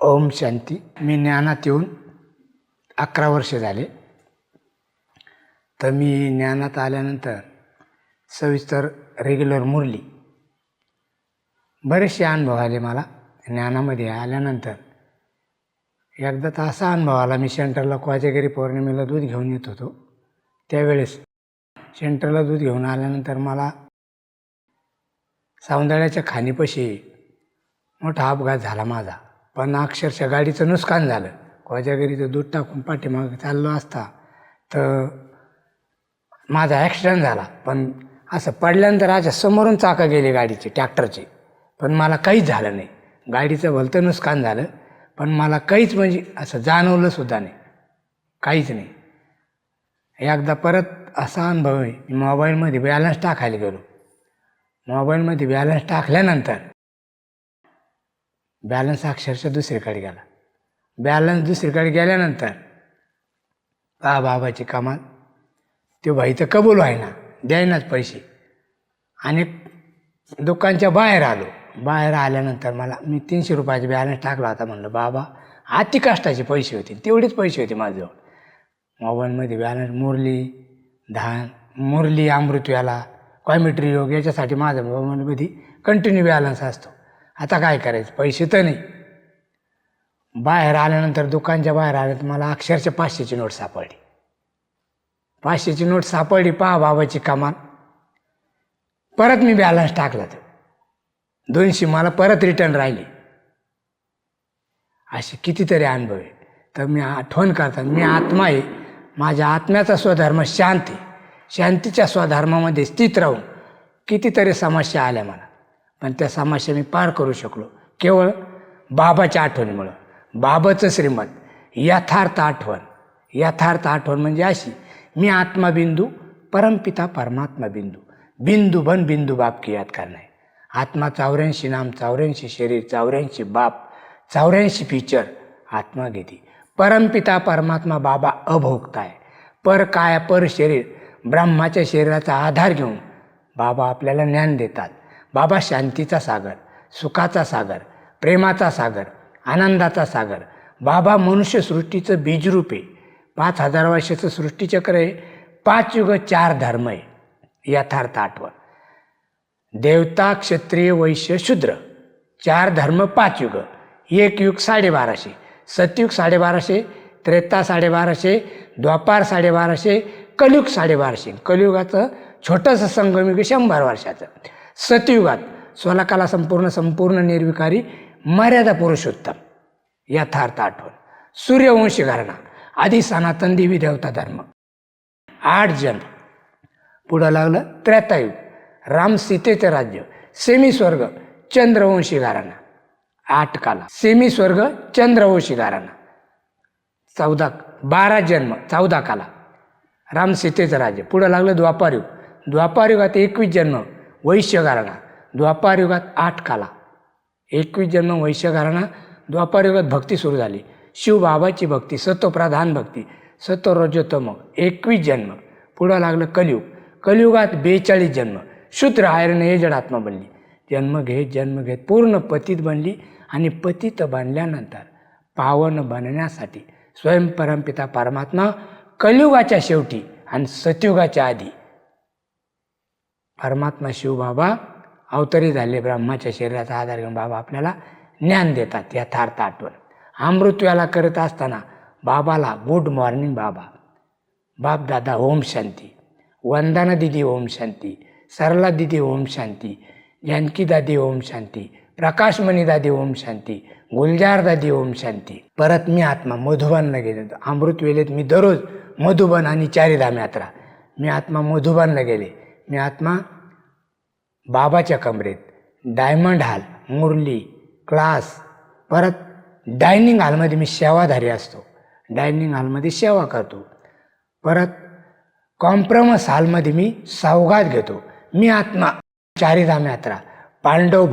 ओम शांती. मी ज्ञानात येऊन 11 वर्ष झाले. तर मी ज्ञानात आल्यानंतर सविस्तर रेग्युलर मुरली बरेचसे अनुभव आले मला. ज्ञानामध्ये आल्यानंतर एकदा तर असा अनुभव आला, मी सेंटरला कोजागिरी पौर्णिमेला दूध घेऊन येत होतो. त्यावेळेस सेंटरला दूध घेऊन आल्यानंतर मला सौंदर्याच्या खाणीपाशी मोठा अपघात झाला माझा. पण अक्षरशः गाडीचं नुकसान झालं. कोजागिरीचं दूध टाकून पाठीमागे चाललो असता तर माझा ॲक्सिडेंट झाला. पण असं पडल्यानंतर आज समोरून चाकं गेली गाडीची, ट्रॅक्टरची, पण मला काहीच झालं नाही. गाडीचं भलतं नुकसान झालं पण मला काहीच म्हणजे असं जाणवलंसुद्धा नाही, काहीच नाही. एकदा परत असा अनुभव आहे, मी मोबाईलमध्ये बॅलन्स टाकायला गेलो. मोबाईलमध्ये बॅलन्स टाकल्यानंतर बॅलन्स अक्षरशः दुसरीकडे गेला. बॅलन्स दुसरीकडे गेल्यानंतर बाबाची कमाल, तो भाई तर कबूल व्हायना, द्यायनाच पैसे. आणि दुकानच्या बाहेर आलो. बाहेर आल्यानंतर मी 300 रुपयाचा बॅलन्स टाकला होता. म्हणलं बाबा, अति कष्टाचे पैसे होते, तेवढेच पैसे होते माझ्याजवळ. मोबाईलमध्ये बॅलन्स मुरली अमृतवेला, कॉमेट्री योग याच्यासाठी माझ्या मोबाईलमध्ये कंटिन्यू बॅलन्स असतो. आता काय करायचं, पैसे तर नाही. बाहेर आल्यानंतर दुकानच्या बाहेर आलं तर मला अक्षरशः 500ची नोट सापडली. 500ची नोट सापडली, पहा बाबाची कमाल. परत मी बॅलन्स टाकला तर 200 मला परत रिटर्न राहिली. असे कितीतरी अनुभव आहे. तर मी आठवण करतात, मी आत्मा आहे, माझ्या आत्म्याचा स्वधर्म शांती. शांतीच्या स्वधर्मामध्ये स्थित राहून कितीतरी समस्या आल्या मला, पण त्या समस्या मी पार करू शकलो केवळ बाबाच्या आठवणीमुळं. बाबाचं श्रीमत यथार्थ आठवण. यथार्थ आठवण म्हणजे अशी, मी आत्माबिंदू, परमपिता परमात्मा बिंदू, बिंदू बन बिंदू बाप की याद करना है. आत्मा 84 नाम, 84 शरीर, 84 बाप, 84 फीचर आत्मा घेती. परमपिता परमात्मा बाबा अभोक्ता आहे. पर काय पर शरीर, ब्रह्माच्या शरीराचा आधार घेऊन बाबा आपल्याला ज्ञान देतात. बाबा शांतीचा सागर, सुखाचा सागर, प्रेमाचा सागर, आनंदाचा सागर. बाबा मनुष्यसृष्टीचं बीजरूप आहे. 5000 वर्षाचं सृष्टीचक्र आहे. 5 युग 4 धर्म आहे. यथार्थ आठवण. देवता, क्षत्रिय, वैश्य, शूद्र 4 धर्म, 5 युग. 1 युग 1250, सतयुग 1250, त्रेता 1250, द्वापार 1250, कलियुग 1250. कलियुगाचं छोटंसं संगमयुग 100 वर्षाचं. सतयुगात 16 कला संपूर्ण निर्विकारी मर्यादा पुरुषोत्तम. यथार्थ आठवण. सूर्यवंशी घराणा, आधी सनातन देवी देवता धर्म. 8 जन्म. पुढं लागलं त्रेतायुग, राम सीतेचे राज्य, सेमी स्वर्ग, चंद्रवंशी घराणा. 8 काला, सेमी स्वर्ग, चंद्रवंशी घराणा. 12 जन्म, 14 काला, राम सीतेचं राज्य. पुढं लागलं द्वापारयुग. द्वापारयुगात 21 जन्म, वैश्य घराणा. द्वापारयुगात 8 काला, 21 जन्म, वैश्य घराणा. द्वापारयुगात भक्ती सुरू झाली, शिवबाबाची भक्ती, सत्वप्रधान भक्ती, सत्वरजोतम, 21 जन्म. पुढं लागलं कलियुग. कलियुगात 42 जन्म, शूद्र आयर्न एजड आत्मा बनली. जन्म घेत पूर्ण पतित बनली. आणि पतित बनल्यानंतर पावन बनण्यासाठी स्वयं परमपिता परमात्मा कलियुगाच्या शेवटी आणि सतयुगाच्या आधी परमात्मा शिवबाबा अवतरी झाले. ब्रह्माच्या शरीराचा आधार घेऊन बाबा आपल्याला ज्ञान देतात. यथार्थ आठवण. अमृतवेला करत असताना बाबाला गुड मॉर्निंग बाबा, बाप दादा ओम शांती, वंदना दिदी ओम शांती, सरला दिदी ओम शांती, जानकी दादी ओम शांती, प्रकाशमणी दादी ओम शांती, गुलजार दादी ओम शांती. परत मी आत्मा मधुबनला गेले. अमृतवेलेत मी दररोज मधुबन आणि चारीधाम यात्रा. मी आत्मा मधुबनला गेले. मी आत्मा बाबाच्या कमरेत, डायमंड हॉल, मुरली, क्लास. परत डायनिंग हॉलमध्ये मी सेवाधारी असतो, डायनिंग हॉलमध्ये सेवा करतो. परत कॉम्प्रमस हॉलमध्ये मी सौगात घेतो. मी आत्मा चारीधाम यात्रा, पांडव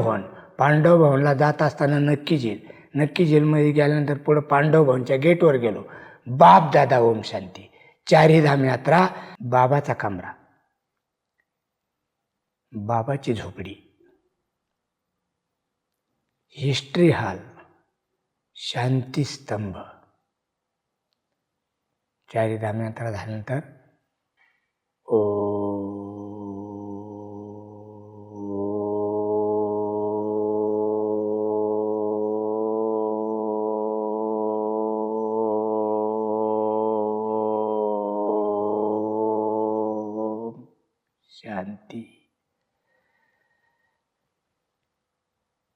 भवनला जात असताना नक्की जेलमध्ये गेल्यानंतर पुढं पांडव भवनच्या गेटवर गेलो. बाप दादा ओम शांती, चारीधाम यात्रा, बाबाचा कमरा, बाबाची झोपडी, हिस्ट्री हॉल, शांतीस्तंभ. चारिधाम यात्रा झाल्यानंतर ओ शांती.